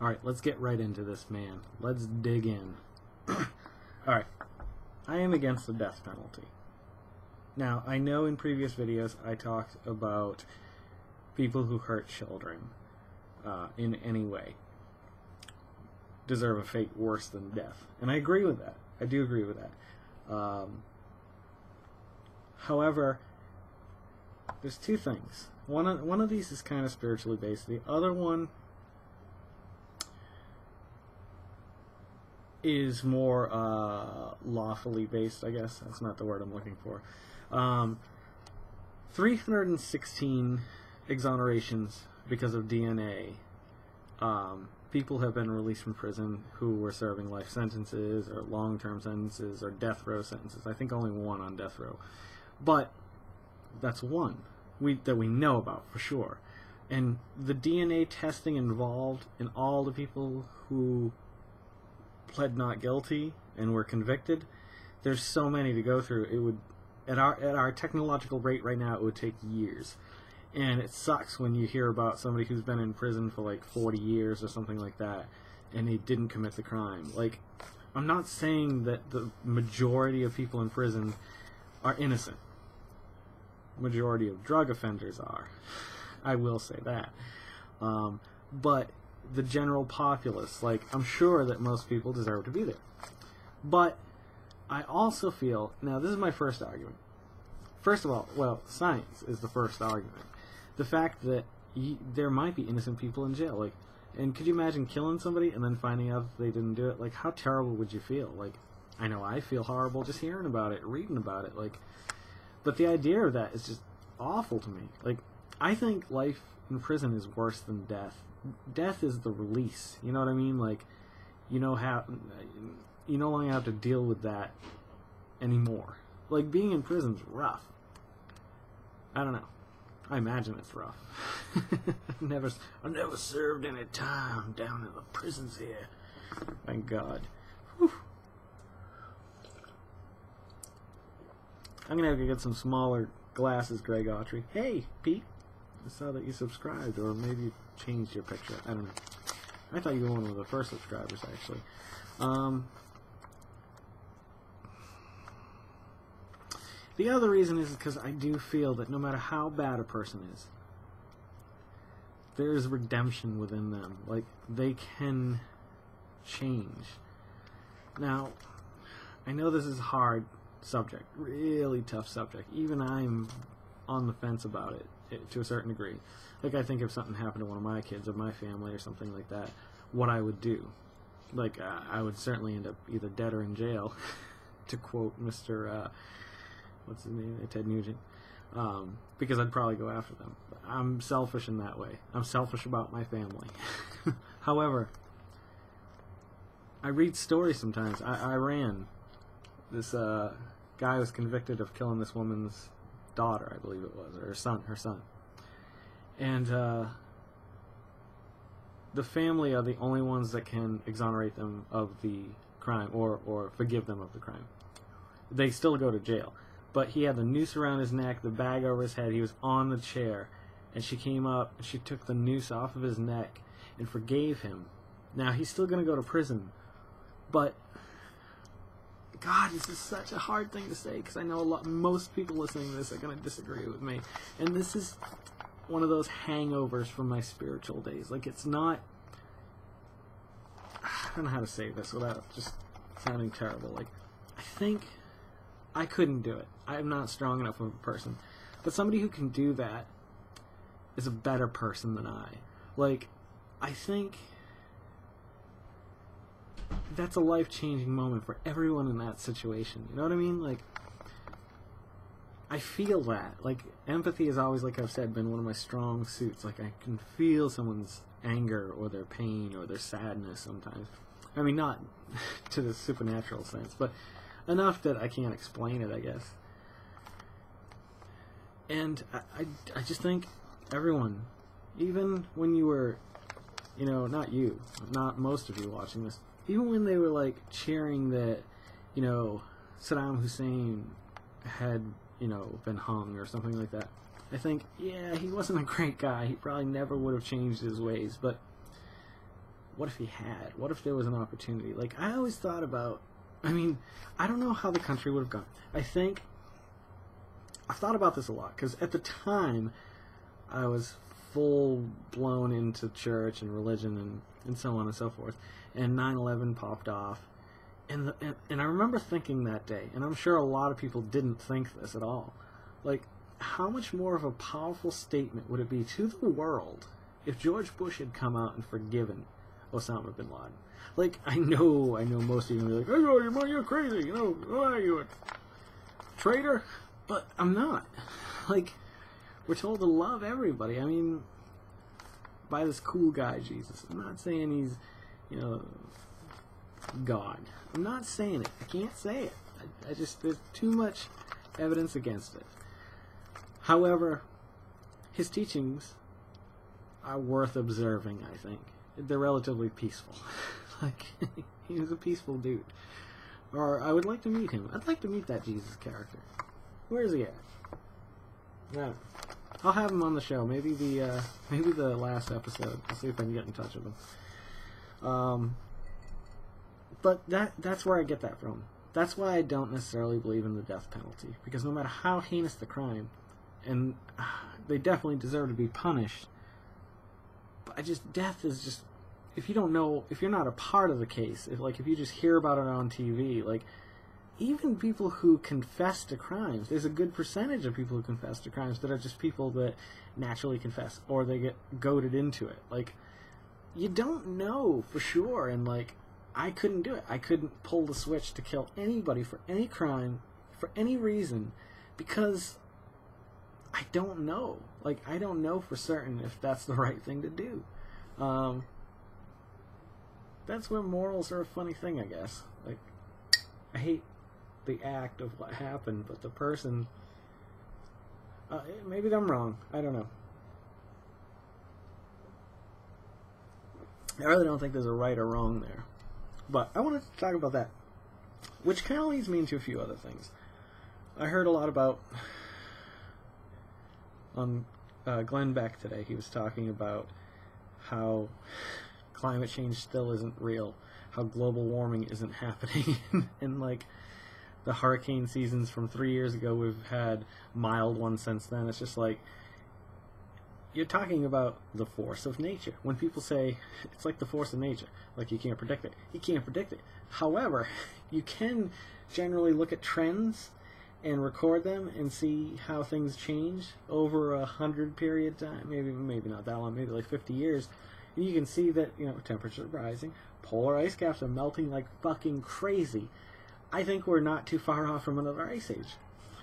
Alright, let's get right into this, man. Let's dig in. Alright, I am against the death penalty. Now, I know in previous videos I talked about people who hurt children in any way deserve a fate worse than death. And I agree with that. I do agree with that. However, there's two things. One of these is kind of spiritually based. The other one is more lawfully based, I guess. That's not the word I'm looking for. 316 exonerations because of DNA. People have been released from prison who were serving life sentences or long-term sentences or death row sentences. I think only one on death row. But that's one that we know about for sure. And the DNA testing involved in all the people who pled not guilty and were convicted, there's so many to go through. It would, at our technological rate right now, it would take years. And it sucks when you hear about somebody who's been in prison for like 40 years or something like that, and they didn't commit the crime. Like, I'm not saying that the majority of people in prison are innocent. Majority of drug offenders are. I will say that. But the general populace, like, I'm sure that most people deserve to be there. But I also feel, now this is my first argument. First of all, well, science is the first argument. The fact that there might be innocent people in jail, like, and could you imagine killing somebody and then finding out that they didn't do it? Like, how terrible would you feel? Like, I know I feel horrible just hearing about it, reading about it, like, but the idea of that is just awful to me. Like, I think life in prison is worse than death. Death is the release, you know what I mean? Like, you no longer have to deal with that anymore. Like, being in prison's rough. I don't know. I imagine it's rough. I've never served any time down in the prisons here. Thank God. Whew. I'm gonna have to get some smaller glasses, Greg Autry. Hey, Pete. I saw that you subscribed, or maybe you changed your picture. I don't know. I thought you were one of the first subscribers, actually. The other reason is because I do feel that no matter how bad a person is, there is redemption within them. Like, they can change. Now, I know this is a hard subject, really tough subject. Even I'm on the fence about it to a certain degree. Like, I think if something happened to one of my kids or my family or something like that, what I would do. Like, I would certainly end up either dead or in jail, to quote Mr. What's his name? Ted Nugent. Because I'd probably go after them. I'm selfish in that way. I'm selfish about my family. However, I read stories sometimes. I ran. This guy was convicted of killing this woman's daughter, I believe it was, or her son. And the family are the only ones that can exonerate them of the crime or forgive them of the crime. They still go to jail. But he had the noose around his neck, the bag over his head. He was on the chair. And she came up, and she took the noose off of his neck and forgave him. Now, he's still going to go to prison. But, God, this is such a hard thing to say, because I know most people listening to this are going to disagree with me. And this is one of those hangovers from my spiritual days. Like, it's not... I don't know how to say this without just sounding terrible. Like, I think... I couldn't do it. I'm not strong enough of a person. But somebody who can do that is a better person than I. Like, I think that's a life-changing moment for everyone in that situation. You know what I mean? Like, I feel that. Like, empathy has always, like I've said, been one of my strong suits. Like, I can feel someone's anger or their pain or their sadness sometimes. I mean, not to the supernatural sense, but enough that I can't explain it, I guess. And I just think everyone, even when you were, you know, not you, not most of you watching this, even when they were, like, cheering that, you know, Saddam Hussein had, you know, been hung or something like that, I think, 'think, 'yeah, he wasn't a great guy. He probably never would have changed his ways, but 'cause I know a lot, most people listening to this are going to disagree with me. And this is one of those hangovers from my spiritual days. Like, it's not... I just think everyone, even when you were, you know, not you, not most of you watching this, even when they were, like, cheering that, you know, Saddam Hussein had, you know, been hung or something like that, I think, yeah, he wasn't a great guy. He probably never would have changed his ways, but what if he had? What if there was an opportunity? Like, I always thought about, I mean, I don't know how the country would have gone. I've thought about this a lot, because at the time, I was full-blown into church and religion and so on and so forth, and 9/11 popped off, and I remember thinking that day, and I'm sure a lot of people didn't think this at all, like, how much more of a powerful statement would it be to the world if George Bush had come out and forgiven Osama bin Laden? Like, I know most of you are going to be like, oh, you're crazy, why are you a traitor? But I'm not. Like, we're told to love everybody. I mean, by this cool guy, Jesus. I'm not saying he's, God. I'm not saying it. I can't say it. I just, there's too much evidence against it. However, his teachings are worth observing, I think. They're relatively peaceful. Like, he was a peaceful dude. Or, I would like to meet him. I'd like to meet that Jesus character. Where is he at? No. I'll have him on the show. Maybe the last episode. I'll see if I can get in touch with him. But that's where I get that from. That's why I don't necessarily believe in the death penalty. Because no matter how heinous the crime, and they definitely deserve to be punished, but death is just, if you don't know, if you're not a part of the case, if you just hear about it on TV, like, even people who confess to crimes, there's a good percentage of people who confess to crimes that are just people that naturally confess, or they get goaded into it. Like, you don't know for sure, and, like, I couldn't do it. I couldn't pull the switch to kill anybody for any crime, for any reason, because I don't know. Like, I don't know for certain if that's the right thing to do. That's where morals are a funny thing, I guess. Like, I hate the act of what happened, but the person, maybe I'm wrong. I don't know. I really don't think there's a right or wrong there. But I wanted to talk about that, which kind of leads me into a few other things. I heard a lot about, on Glenn Beck today, he was talking about how climate change still isn't real, how global warming isn't happening, and like the hurricane seasons from 3 years ago, we've had mild ones since then. It's just like, you're talking about the force of nature. When people say it's like the force of nature, like you can't predict it, you can't predict it. However, you can generally look at trends and record them and see how things change over 100 period time, maybe not that long, maybe like 50 years. And you can see that, temperatures are rising, polar ice caps are melting like fucking crazy. I think we're not too far off from another ice age,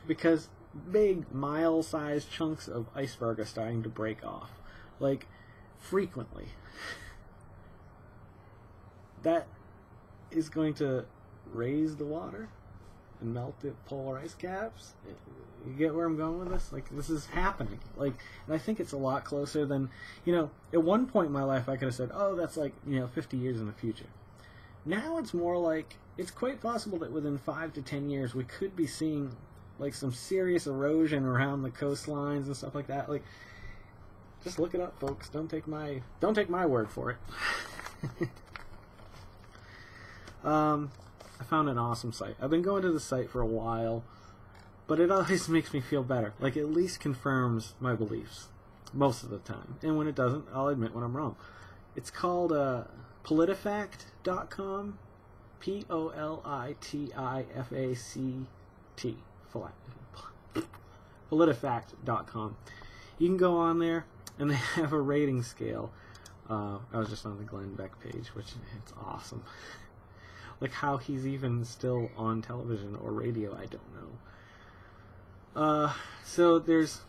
because big mile-sized chunks of iceberg are starting to break off, like, frequently. That is going to raise the water and melt the polar ice caps. You get where I'm going with this? Like, this is happening. Like, and I think it's a lot closer than, at one point in my life I could have said, oh, that's like, 50 years in the future. Now it's more like, it's quite possible that within 5 to 10 years we could be seeing, like, some serious erosion around the coastlines and stuff like that. Like, just look it up, folks. Don't take my word for it. I found an awesome site. I've been going to the site for a while, but it always makes me feel better. Like, it at least confirms my beliefs most of the time. And when it doesn't, I'll admit when I'm wrong. It's called PolitiFact.com. PolitiFact. PolitiFact.com. You can go on there, and they have a rating scale. I was just on the Glenn Beck page, which it's awesome. Like, how he's even still on television or radio, I don't know. So there's,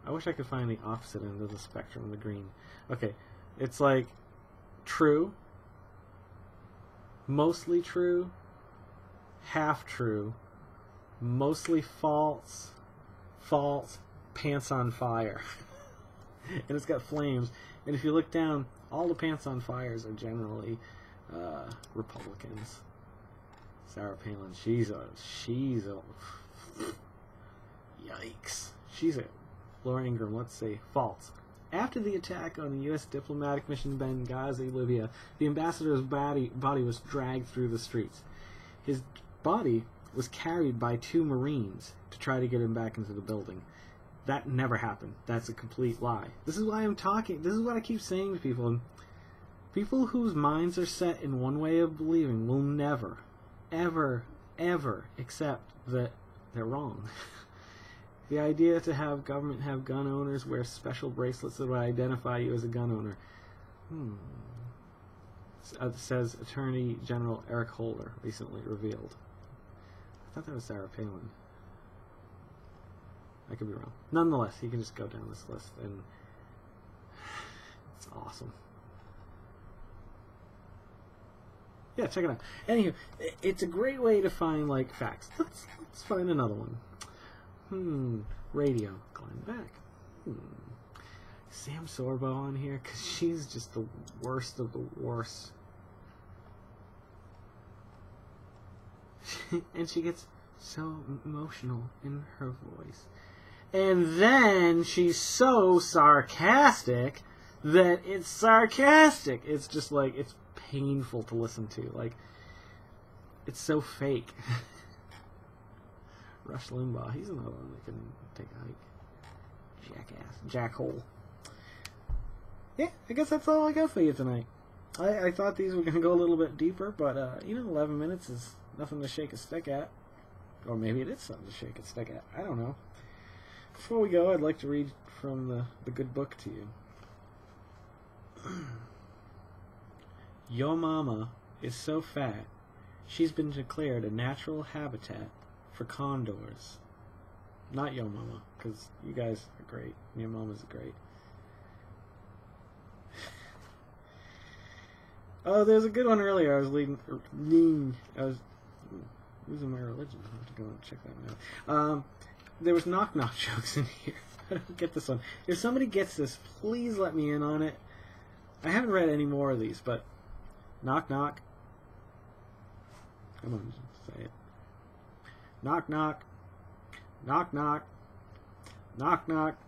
I wish I could find the opposite end of the spectrum, the green. Okay, it's like true, mostly true, half true, mostly false, false, pants on fire. And it's got flames. And if you look down, all the pants on fires are generally Republicans. Sarah Palin, she's a yikes. She's a, Laura Ingraham, let's say false. After the attack on the U.S. diplomatic mission in Benghazi, Libya, the ambassador's body was dragged through the streets. His body was carried by 2 Marines to try to get him back into the building. That never happened. That's a complete lie. This is why I'm talking. This is what I keep saying to people. And people whose minds are set in one way of believing will never, ever, ever accept that they're wrong. The idea to have government have gun owners wear special bracelets that would identify you as a gun owner. Says Attorney General Eric Holder, recently revealed. I thought that was Sarah Palin. I could be wrong. Nonetheless, you can just go down this list, and it's awesome. Yeah, check it out. Anywho, it's a great way to find, like, facts. Let's find another one. Radio. Climb back. Sam Sorbo on here, because she's just the worst of the worst. And she gets so emotional in her voice. And then she's so sarcastic that it's sarcastic. It's just like, it's painful to listen to. Like, it's so fake. Rush Limbaugh, he's another one that can take a hike. Jackass. Jackhole. Yeah, I guess that's all I got for you tonight. I thought these were going to go a little bit deeper, but, 11 minutes is nothing to shake a stick at. Or maybe it is something to shake a stick at. I don't know. Before we go, I'd like to read from the good book to you. Your mama is so fat, she's been declared a natural habitat for condors. Not your mama, because you guys are great. Your mama's great. Oh, there's a good one earlier. I was losing my religion. I have to go and check that one out. There was knock-knock jokes in here. I don't get this one. If somebody gets this, please let me in on it. I haven't read any more of these, but knock-knock. Come on, say it. Knock-knock. Knock-knock. Knock-knock.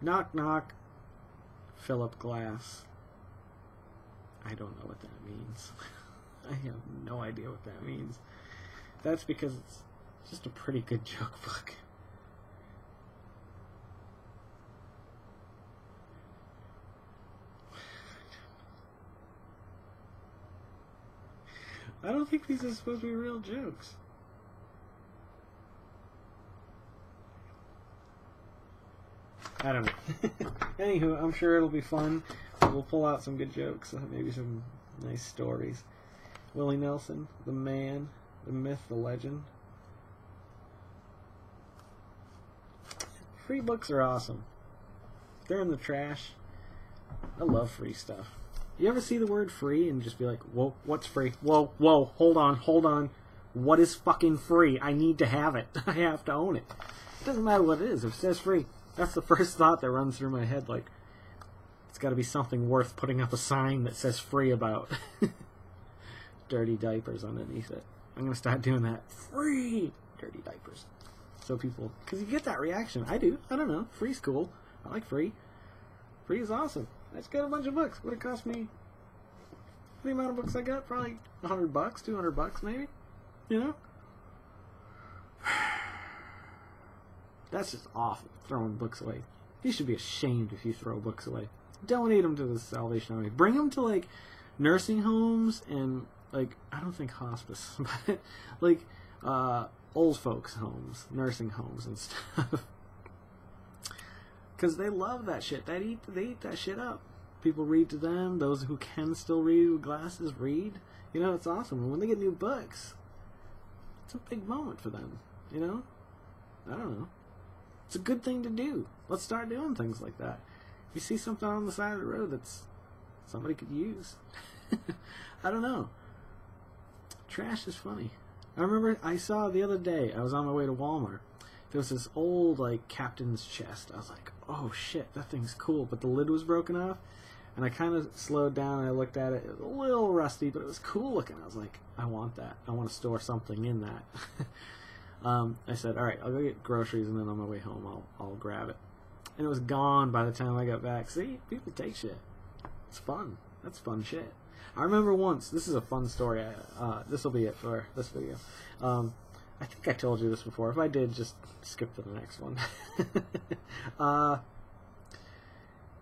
Knock-knock. Philip Glass. I don't know what that means. I have no idea what that means. That's because it's just a pretty good joke book. I don't think these are supposed to be real jokes. I don't know. Anywho, I'm sure it'll be fun. We'll pull out some good jokes, maybe some nice stories. Willie Nelson, the man, the myth, the legend. Free books are awesome. They're in the trash. I love free stuff. You ever see the word free and just be like, whoa, what's free? Whoa, hold on. What is fucking free? I need to have it. I have to own it. It doesn't matter what it is. If it says free, that's the first thought that runs through my head. Like, it's got to be something worth putting up a sign that says free about. Dirty diapers underneath it. I'm going to start doing that. Free! Dirty diapers. So people, because you get that reaction. I do. I don't know. Free's cool. I like free. Free is awesome. I just got a bunch of books. Would it cost me the amount of books I got? Probably $100, $200 maybe. You know? That's just awful, throwing books away. You should be ashamed if you throw books away. Donate them to the Salvation Army. Bring them to, like, nursing homes and, like, I don't think hospice, but, like, old folks' homes, nursing homes and stuff. Because they love that shit. They eat that shit up. People read to them. Those who can still read with glasses read. You know, it's awesome. And when they get new books, it's a big moment for them. You know? I don't know. It's a good thing to do. Let's start doing things like that. If you see something on the side of the road that's somebody could use, I don't know. Trash is funny. I remember I saw the other day, I was on my way to Walmart. There was this old, like, captain's chest. I was like, oh shit, that thing's cool. But the lid was broken off. And I kind of slowed down and I looked at it. It was a little rusty, but it was cool looking. I was like, I want that. I want to store something in that. I said, all right, I'll go get groceries and then on my way home I'll grab it. and it was gone by the time I got back. See, people take shit. It's fun. That's fun shit. I remember once. This is a fun story. This will be it for this video. I think I told you this before. If I did, just skip to the next one.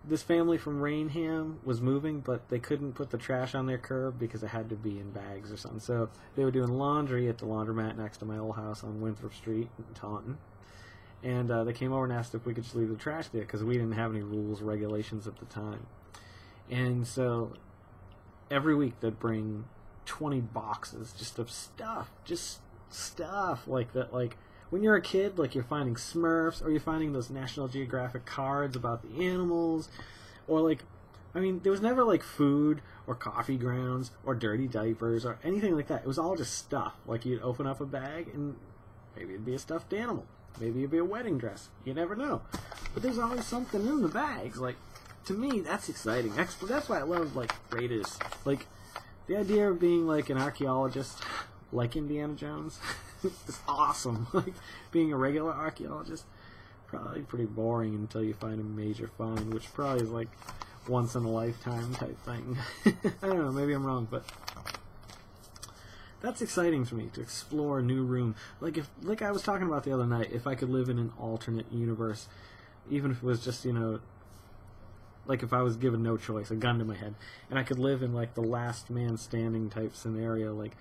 This family from Rainham was moving, but they couldn't put the trash on their curb because it had to be in bags or something. So they were doing laundry at the laundromat next to my old house on Winthrop Street in Taunton. And they came over and asked if we could just leave the trash there because we didn't have any rules, regulations at the time. And so every week they'd bring 20 boxes just of stuff, just stuff like that. Like when you're a kid, like you're finding Smurfs, or you're finding those National Geographic cards about the animals, or like, I mean, there was never like food or coffee grounds or dirty diapers or anything like that. It was all just stuff. Like you'd open up a bag and maybe it'd be a stuffed animal, maybe it'd be a wedding dress. You never know. But there's always something in the bags. Like, to me, that's exciting. That's why I love like Raiders. Like the idea of being like an archaeologist, like Indiana Jones, is awesome. Like being a regular archaeologist, probably pretty boring until you find a major find, which probably is like once in a lifetime type thing. I don't know, maybe I'm wrong, but that's exciting for me, to explore a new room. Like I was talking about the other night, if I could live in an alternate universe, even if it was just, you know, like if I was given no choice, a gun to my head, and I could live in like the last man standing type scenario, like,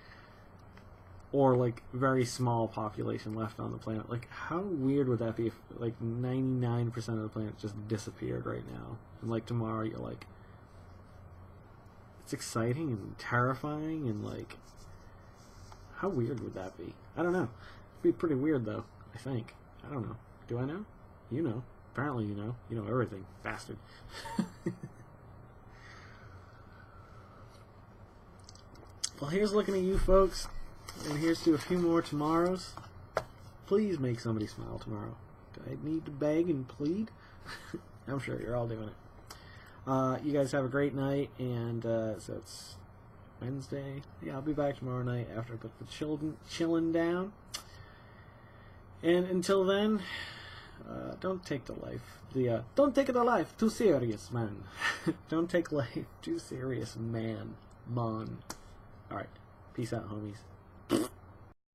or like very small population left on the planet. Like how weird would that be if like 99% of the planet just disappeared right now, and like tomorrow you're like, it's exciting and terrifying, and like, how weird would that be? I don't know. It'd be pretty weird though, I think. I don't know. Do I know? You know. Apparently you know. You know everything, bastard. Well, here's looking at you folks, and here's to a few more tomorrows. Please make somebody smile tomorrow. Do I need to beg and plead? I'm sure you're all doing it. You guys have a great night, and so it's Wednesday. Yeah, I'll be back tomorrow night after I put the chillin' down. And until then, don't take the life. Don't take the life too serious, man. Don't take life too serious, man. Mon. Alright. Peace out, homies.